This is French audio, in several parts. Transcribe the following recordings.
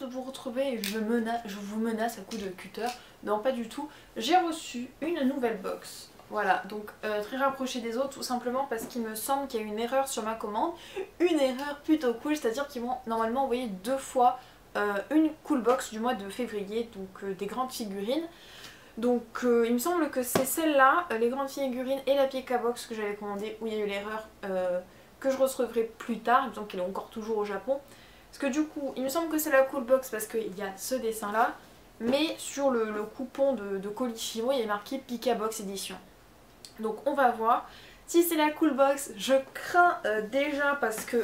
vous retrouver et je vous menace à coups de cutter. Non, pas du tout. J'ai reçu une nouvelle box. Voilà, donc très rapprochée des autres tout simplement parce qu'il me semble qu'il y a une erreur sur ma commande. Une erreur plutôt cool, c'est-à-dire qu'ils m'ont normalement envoyé 2 fois une cool box du mois de février, donc des grandes figurines. Donc il me semble que c'est celle-là, les grandes figurines et la PK Box que j'avais commandé où il y a eu l'erreur que je recevrai plus tard, il me semble qu'elle est encore toujours au Japon. Parce que du coup, il me semble que c'est la cool box parce qu'il y a ce dessin là, mais sur le coupon de colis Fimo il y a marqué PK Box édition. Donc on va voir si c'est la cool box. Je crains déjà parce que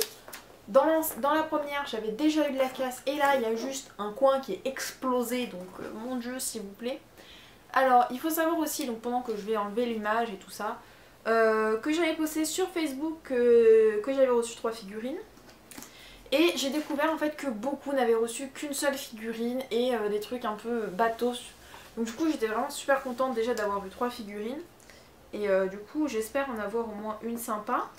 dans la première j'avais déjà eu de la casse et là il y a juste un coin qui est explosé, donc mon dieu s'il vous plaît. Alors, il faut savoir aussi, donc pendant que je vais enlever l'image et tout ça, que j'avais posté sur Facebook que j'avais reçu 3 figurines. Et j'ai découvert en fait que beaucoup n'avaient reçu qu'une seule figurine et des trucs un peu bateaux. Donc du coup, j'étais vraiment super contente déjà d'avoir eu 3 figurines. Et du coup, j'espère en avoir au moins une sympa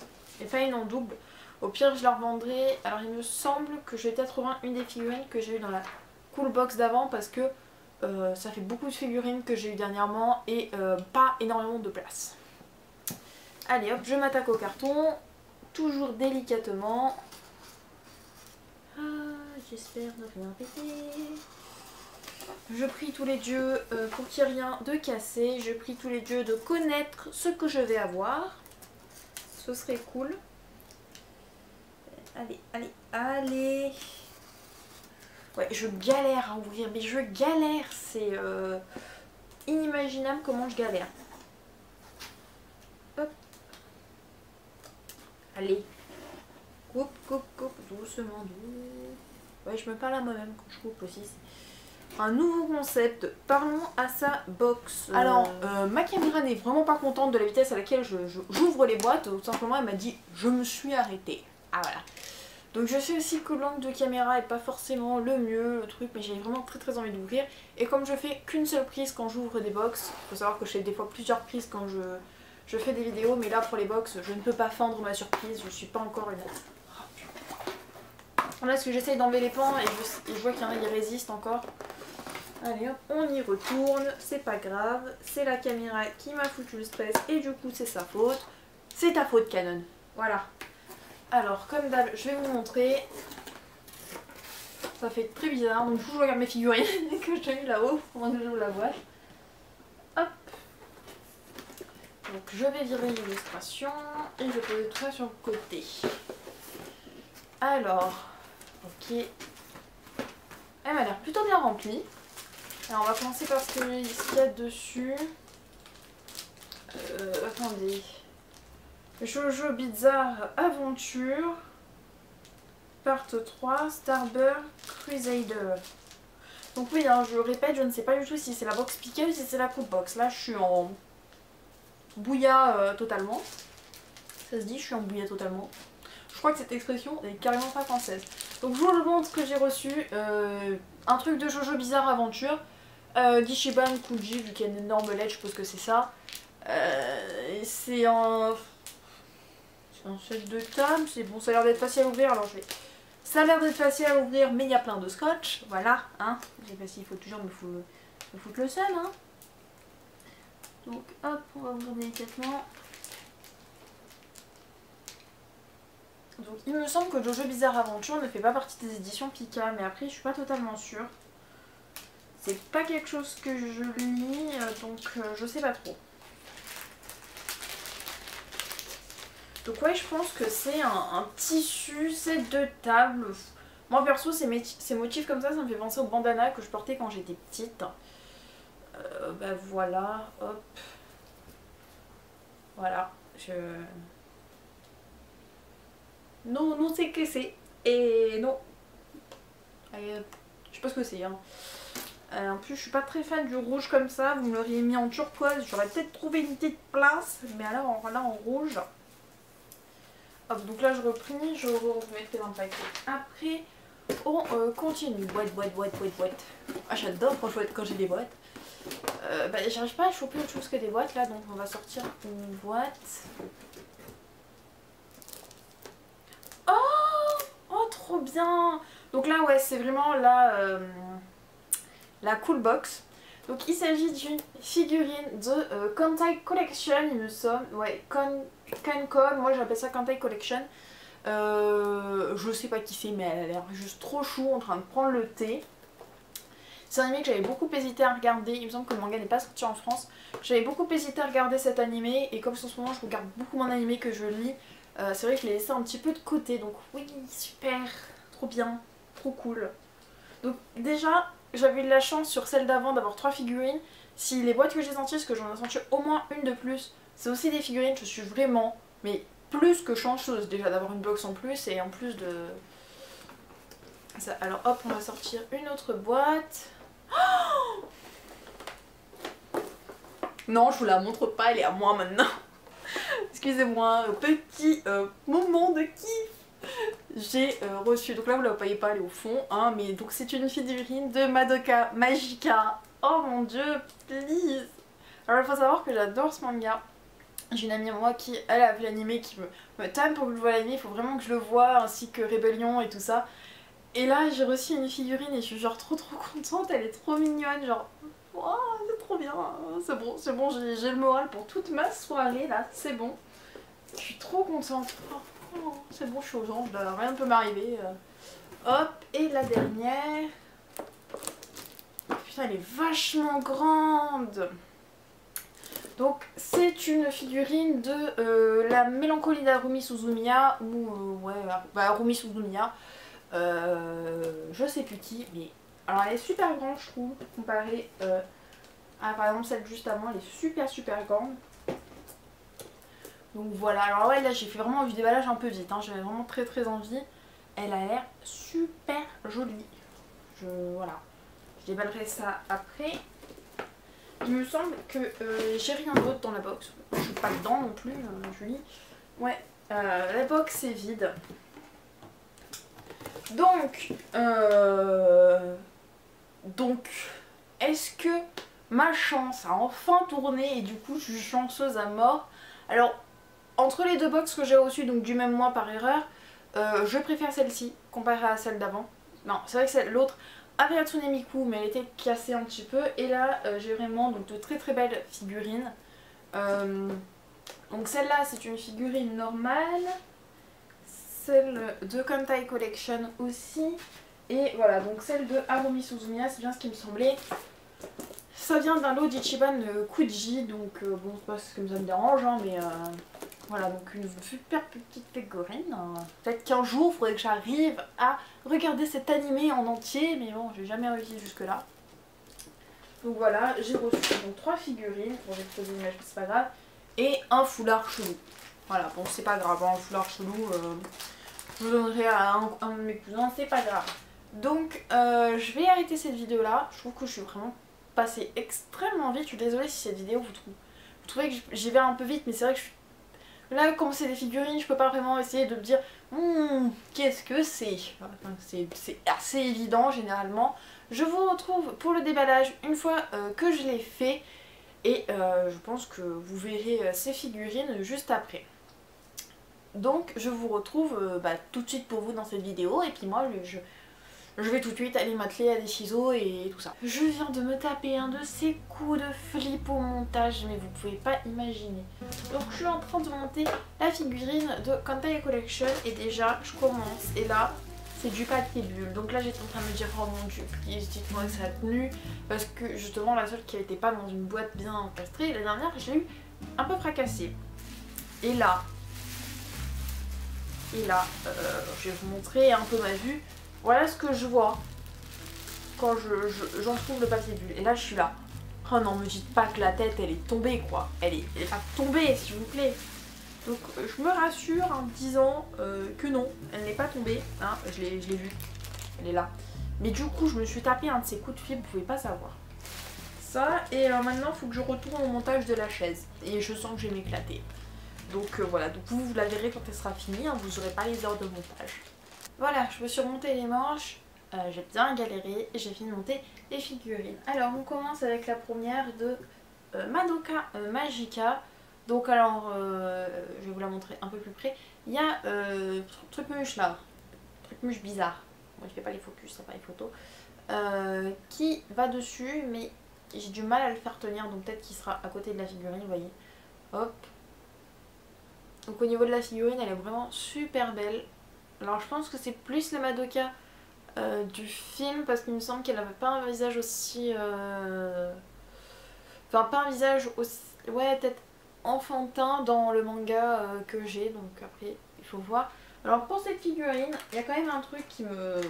et pas une en double. Au pire, je la revendrai. Alors, il me semble que je vais peut-être revendre une des figurines que j'ai eu dans la cool box d'avant parce que ça fait beaucoup de figurines que j'ai eu dernièrement et pas énormément de place. Allez hop, je m'attaque au carton, toujours délicatement. J'espère ne rien péter. Je prie tous les dieux pour qu'il n'y ait rien de cassé. Je prie tous les dieux de connaître ce que je vais avoir. Ce serait cool. Allez, allez, allez. Ouais, je galère à ouvrir, mais je galère, c'est inimaginable comment je galère. Hop. Allez. Coupe, coupe, coupe, doucement, doucement. Ouais, je me parle à moi-même quand je coupe aussi. Un nouveau concept, parlons à sa box. Alors, ma caméra n'est vraiment pas contente de la vitesse à laquelle j'ouvre les boîtes. Tout simplement, elle m'a dit, je me suis arrêtée. Ah voilà. Donc je sais aussi que l'angle de caméra est pas forcément le mieux, le truc, mais j'ai vraiment très envie d'ouvrir. Et comme je fais qu'une seule prise quand j'ouvre des box, il faut savoir que je fais des fois plusieurs prises quand je fais des vidéos, mais là pour les box, je ne peux pas fendre ma surprise, je suis pas encore une... Là, parce que j'essaye d'enlever les pans et je vois qu'il y en a qui résistent encore. Allez hop, on y retourne, c'est pas grave, c'est la caméra qui m'a foutu le stress et du coup c'est sa faute. C'est ta faute Canon, voilà. Alors, comme d'hab, je vais vous montrer. Ça fait très bizarre. Donc, je regarde mes figurines que j'ai eu là-haut pendant que j'ouvre la boîte. Hop. Donc, je vais virer l'illustration et je vais poser tout ça sur le côté. Alors, ok. Elle m'a l'air plutôt bien remplie. Alors, on va commencer par ce qu'il y a dessus. Attendez. Jojo Bizarre Aventure, Part 3, Starbird Crusader. Donc oui, hein, je répète, je ne sais pas du tout si c'est la box piquée ou si c'est la coupe box. Là, je suis en bouilla totalement. Ça se dit, je suis en bouilla totalement. Je crois que cette expression est carrément pas française. Donc je vous montre ce que j'ai reçu. Un truc de Jojo Bizarre Aventure. Gishiban Kuji, vu qu'il y a une énorme lettre, je suppose que c'est ça. C'est un set de table, c'est bon, ça a l'air d'être facile à ouvrir, alors je vais... Ça a l'air d'être facile à ouvrir, mais il y a plein de scotch, voilà, hein. Je sais pas s'il faut toujours me foutre le seul, hein. Donc hop, on va ouvrir délicatement. Donc il me semble que Jojo Bizarre Aventure ne fait pas partie des éditions Pika, mais après je suis pas totalement sûre. C'est pas quelque chose que je lis, donc je sais pas trop. Donc ouais, je pense que c'est un tissu, set de table. Moi perso, ces motifs comme ça me fait penser aux bandanas que je portais quand j'étais petite. Bah voilà, hop. Voilà, Non, non c'est que c'est. Et non. Allez, je sais pas ce que c'est, hein. En plus, je suis pas très fan du rouge comme ça. Vous me l'auriez mis en turquoise, j'aurais peut-être trouvé une petite place. Mais alors là, en rouge... Hop, donc là je repris, je remettais dans le paquet. Après, on continue. Boîte. Ah, j'adore quand j'ai des boîtes. Bah, j'arrive pas à choper autre chose que des boîtes là, donc on va sortir une boîte. Oh, trop bien. Donc là ouais c'est vraiment la cool box. Donc il s'agit d'une figurine de Kantai Collection il me semble. Ouais, Cancon, moi j'appelle ça Kantai Collection. Je sais pas qui c'est mais elle a l'air juste trop chou en train de prendre le thé. C'est un anime que j'avais beaucoup hésité à regarder, il me semble que le manga n'est pas sorti en France. J'avais beaucoup hésité à regarder cet animé et comme en ce moment je regarde beaucoup mon animé que je lis, c'est vrai que je l'ai laissé un petit peu de côté. Donc oui, super, trop bien, trop cool. Donc déjà, j'avais eu de la chance sur celle d'avant d'avoir 3 figurines. Si les boîtes que j'ai senties, parce que j'en ai senti au moins une de plus, c'est aussi des figurines, je suis vraiment, mais plus que chanceuse déjà d'avoir une box en plus et en plus de... ça. Alors hop, on va sortir une autre boîte. Oh non, je vous la montre pas, elle est à moi maintenant. Excusez-moi, petit moment de kiff. J'ai reçu, donc là vous la voyez pas, elle est au fond, hein, mais donc c'est une figurine de Madoka Magica. Oh mon dieu, please. Alors il faut savoir que j'adore ce manga. J'ai une amie à moi qui, elle a vu l'animé, qui me tame pour que je vois l'animé, il faut vraiment que je le voie, ainsi que Rébellion et tout ça. Et là j'ai reçu une figurine et je suis genre trop contente, elle est trop mignonne, genre oh, c'est trop bien, c'est bon, j'ai le moral pour toute ma soirée là, c'est bon. Je suis trop contente, oh, c'est bon, je suis aux anges, rien ne peut m'arriver. Hop, et la dernière, putain elle est vachement grande. Donc c'est une figurine de la mélancolie d'Harumi Suzumiya, ou ouais, bah, Harumi Suzumiya. Je sais plus qui, mais alors elle est super grande je trouve, comparée à par exemple celle juste avant, elle est super grande. Donc voilà, alors ouais là j'ai fait vraiment du déballage un peu vite, hein. J'avais vraiment très envie. Elle a l'air super jolie. Voilà, je déballerai ça après. Il me semble que j'ai rien d'autre dans la box, je suis pas dedans non plus, Julie. Ouais, la box est vide. Donc, est-ce que ma chance a enfin tourné et du coup je suis chanceuse à mort? Alors, entre les deux box que j'ai reçues, donc du même mois par erreur, je préfère celle-ci comparée à celle d'avant. Non, c'est vrai que l'autre avait Hatsune Miku, mais elle était cassée un petit peu. Et là, j'ai vraiment donc, de très belles figurines. Donc celle-là, c'est une figurine normale. Celle de Kantai Collection aussi. Et voilà, donc celle de Harumi Suzumiya, c'est bien ce qui me semblait. Ça vient d'un lot d'Ichiban Kuji, donc bon, c'est pas ce que ça me dérange, hein, mais voilà, donc une super petite figurine. Peut-être qu'un jour, il faudrait que j'arrive à regarder cet animé en entier, mais bon, j'ai jamais réussi jusque-là. Donc voilà, j'ai reçu donc 3 figurines, bon, j'ai posé une image, c'est pas grave, et un foulard chelou. Voilà, bon, c'est pas grave, un foulard chelou, je le donnerai à un de mes cousins, c'est pas grave. Donc, je vais arrêter cette vidéo-là. Je trouve que je suis vraiment passée extrêmement vite. Je suis désolée si cette vidéo vous trouvez que j'y vais un peu vite, mais c'est vrai que là, comme c'est des figurines, je peux pas vraiment essayer de me dire qu'est-ce que c'est. C'est assez évident généralement. Je vous retrouve pour le déballage une fois que je l'ai fait. Et je pense que vous verrez ces figurines juste après. Donc je vous retrouve tout de suite pour vous dans cette vidéo. Et puis moi je vais tout de suite aller m'atteler à des ciseaux et tout ça. Je viens de me taper un de ces coups de flip au montage, mais vous pouvez pas imaginer. Donc je suis en train de monter la figurine de Kantai Collection et déjà je commence et là c'est du papier bulle. Donc là j'étais en train de me dire oh mon dieu please dites-moi que ça a tenu, parce que justement la seule qui n'était pas dans une boîte bien encastrée, la dernière je l'ai eu un peu fracassée. Et là, je vais vous montrer un peu ma vue. Voilà ce que je vois quand j'en trouve le papier bulle. Et là je suis là. Oh non, me dites pas que la tête elle est tombée quoi. Elle est pas tombée s'il vous plaît. Donc je me rassure en me disant que non, elle n'est pas tombée. Hein, je l'ai vue. Elle est là. Mais du coup je me suis tapé un de ces coups de fil, vous pouvez pas savoir. Ça, et maintenant il faut que je retourne au montage de la chaise. Et je sens que je vais m'éclater. Donc voilà, donc vous la verrez quand elle sera finie, hein, vous n'aurez pas les heures de montage. Voilà, je me suis remonté les manches, j'ai bien galéré et j'ai fini de monter les figurines. Alors on commence avec la première de Madoka Magica. Donc alors, je vais vous la montrer un peu plus près. Il y a Trucmuche là, Trucmuche bizarre. moi je fais pas les focus, pas les photos, qui va dessus, mais j'ai du mal à le faire tenir, donc peut-être qu'il sera à côté de la figurine, vous voyez. Hop. Donc au niveau de la figurine, elle est vraiment super belle. Alors je pense que c'est plus la Madoka du film, parce qu'il me semble qu'elle n'avait pas un visage aussi... Enfin pas un visage aussi... Ouais, peut-être enfantin dans le manga que j'ai, donc après il faut voir. Alors pour cette figurine, il y a quand même un truc qui me...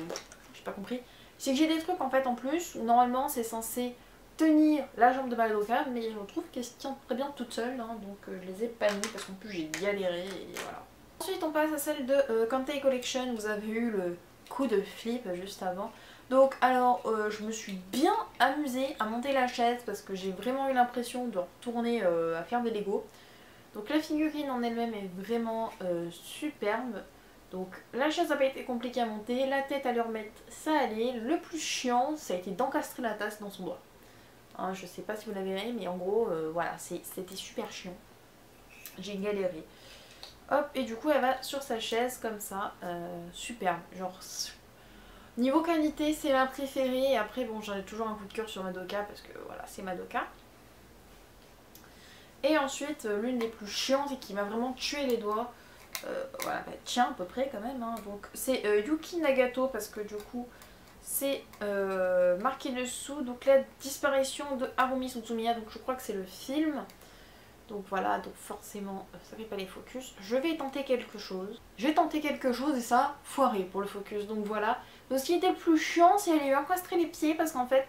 j'ai pas compris. C'est que j'ai des trucs en fait en plus, où normalement c'est censé tenir la jambe de Madoka, mais je trouve qu'elle se tient très bien toute seule, hein, donc je les ai pas mis parce qu'en plus j'ai galéré et voilà. Ensuite on passe à celle de Kantei Collection, vous avez eu le coup de flip juste avant. Donc alors je me suis bien amusée à monter la chaise parce que j'ai vraiment eu l'impression de retourner à faire des Lego. Donc la figurine en elle-même est vraiment superbe. Donc la chaise n'a pas été compliquée à monter, la tête à le remettre ça allait. Le plus chiant ça a été d'encastrer la tasse dans son doigt. Hein, je sais pas si vous la verrez mais en gros voilà c'était super chiant. J'ai galéré. Hop, et du coup elle va sur sa chaise comme ça, superbe, genre niveau qualité c'est ma préférée, et après bon j'en ai toujours un coup de cœur sur Madoka parce que voilà c'est Madoka. Et ensuite l'une des plus chiantes et qui m'a vraiment tué les doigts, voilà bah, tiens à peu près quand même, hein. Donc c'est Yuki Nagato parce que du coup c'est marqué dessous, donc la disparition de Harumi Suzumiya, donc je crois que c'est le film. Donc voilà, donc forcément ça fait pas les focus. Je vais tenter quelque chose. J'ai tenté quelque chose et ça a foiré pour le focus. Donc voilà. Donc ce qui était le plus chiant, c'est d'aller encastrer les pieds parce qu'en fait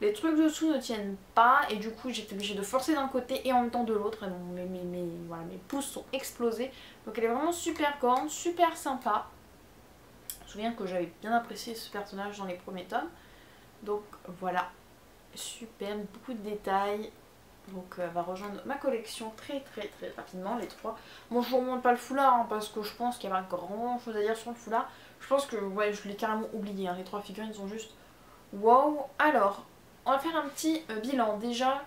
les trucs dessous ne tiennent pas et du coup j'étais obligée de forcer d'un côté et en même temps de l'autre. Et bon, voilà, mes pouces sont explosés. Donc elle est vraiment super grande, super sympa. Je me souviens que j'avais bien apprécié ce personnage dans les premiers tomes. Donc voilà, super, beaucoup de détails. Donc elle va rejoindre ma collection très rapidement, les trois. Bon je vous remonte pas le foulard hein, parce que je pense qu'il y a pas grand chose à dire sur le foulard. Je pense que ouais je l'ai carrément oublié, hein. Les trois figurines sont juste wow. Alors on va faire un petit bilan. Déjà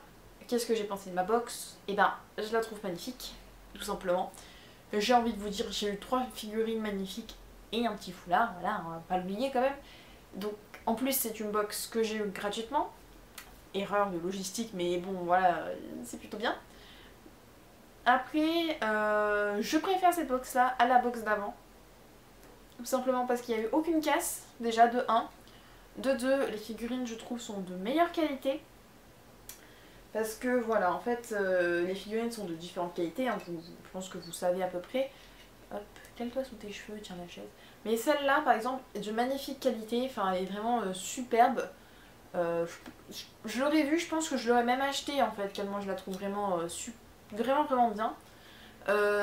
qu'est-ce que j'ai pensé de ma box? Et ben je la trouve magnifique, tout simplement. J'ai envie de vous dire j'ai eu trois figurines magnifiques et un petit foulard, voilà, on va pas l'oublier quand même. Donc en plus c'est une box que j'ai eu gratuitement. Erreur de logistique mais bon voilà c'est plutôt bien. Après je préfère cette box là à la box d'avant, tout simplement parce qu'il n'y a eu aucune casse déjà de 1, de 2 les figurines je trouve sont de meilleure qualité parce que voilà en fait les figurines sont de différentes qualités hein, je pense que vous savez à peu près. Hop, cale-toi sous tes cheveux, tiens la chaise. Mais celle-là par exemple est de magnifique qualité, enfin elle est vraiment superbe. Je l'aurais vu, je pense que je l'aurais même acheté en fait, tellement je la trouve vraiment vraiment bien.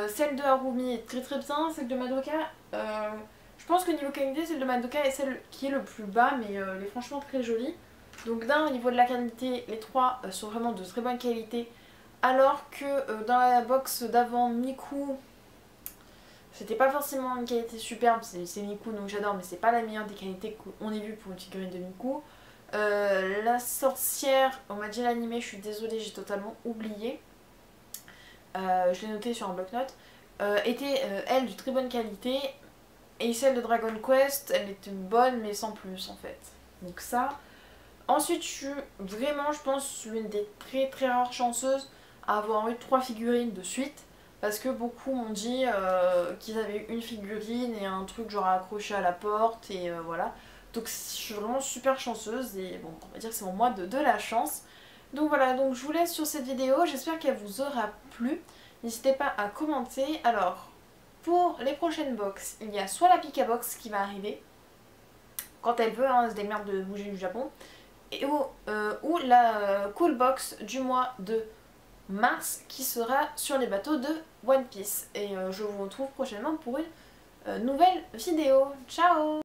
Celle de Harumi est très bien, celle de Madoka, je pense que niveau qualité celle de Madoka est celle qui est le plus bas mais elle est franchement très jolie. Donc d'un au niveau de la qualité, les trois sont vraiment de très bonne qualité, alors que dans la box d'avant Miku, c'était pas forcément une qualité superbe, c'est Miku donc j'adore mais c'est pas la meilleure des qualités qu'on ait vu pour une figurine de Miku. La sorcière, on m'a dit l'animé, je suis désolée, j'ai totalement oublié. Je l'ai noté sur un bloc-notes. Était elle de très bonne qualité. Et celle de Dragon Quest, elle était bonne mais sans plus en fait. Donc ça. Ensuite, je suis vraiment, je pense, l'une des très rares chanceuses à avoir eu 3 figurines de suite. Parce que beaucoup m'ont dit qu'ils avaient eu une figurine et un truc genre accroché à la porte et voilà. Donc je suis vraiment super chanceuse et bon on va dire que c'est mon mois de la chance. Donc voilà, donc je vous laisse sur cette vidéo, j'espère qu'elle vous aura plu. N'hésitez pas à commenter. Alors pour les prochaines box, il y a soit la Pika Box qui va arriver, quand elle veut, hein, elle se démerde de bouger du Japon, et ou la Cool Box du mois de mars qui sera sur les bateaux de One Piece. Et je vous retrouve prochainement pour une nouvelle vidéo. Ciao!